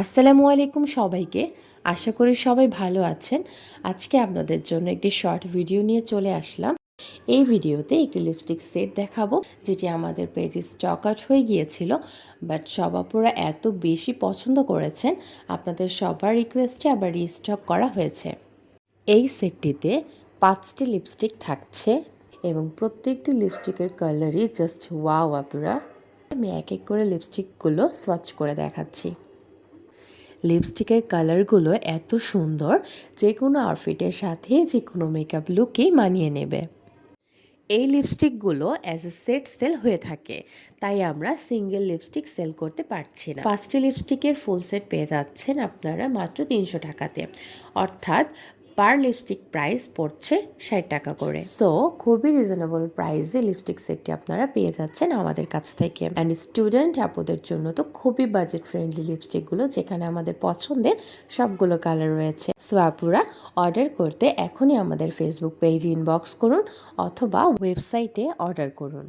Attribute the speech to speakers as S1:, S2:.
S1: আসসালামু আলাইকুম সবাইকে। আশা করি সবাই ভালো আছেন। আজকে আপনাদের জন্য একটি শর্ট ভিডিও নিয়ে চলে আসলাম। এই ভিডিওতে একটি লিপস্টিক সেট দেখাবো, যেটি আমাদের পেজে স্টক আউট হয়ে গিয়েছিল, বাট সব আপুরা এত বেশি পছন্দ করেছেন, আপনাদের সবার রিকোয়েস্টে আবার রিস্টক করা হয়েছে। এই সেটটিতে 5টি লিপস্টিক থাকছে এবং প্রত্যেকটি লিপস্টিকের কালারই জাস্ট ওয়াও আপুরা। আমি এক এক করে লিপস্টিকগুলো সোয়াচ করে দেখাচ্ছি। লিপস্টিকের কালারগুলো এত সুন্দর, যে কোনো আউটফিটের সাথে যে কোনো মেকআপ লুকেই মানিয়ে নেবে। এই লিপস্টিকগুলো অ্যাজ এ সেট সেল হয়ে থাকে, তাই আমরা সিঙ্গেল লিপস্টিক সেল করতে পারছি না। 5টি লিপস্টিকের ফুল সেট পেয়ে যাচ্ছেন আপনারা মাত্র 300 টাকাতে, অর্থাৎ পার লিপস্টিক প্রাইস পড়ছে 60 টাকা করে। সো খুবই রিজনেবল প্রাইসে লিপস্টিক সেটটি আপনারা পেয়ে যাচ্ছেন আমাদের কাছ থেকে। অ্যান্ড স্টুডেন্ট আপুদের জন্য তো খুবই বাজেট ফ্রেন্ডলি লিপস্টিকগুলো, যেখানে আমাদের পছন্দের সবগুলো কালার রয়েছে। সো আপুরা অর্ডার করতে এখনই আমাদের ফেসবুক পেজ ইনবক্স করুন অথবা ওয়েবসাইটে অর্ডার করুন।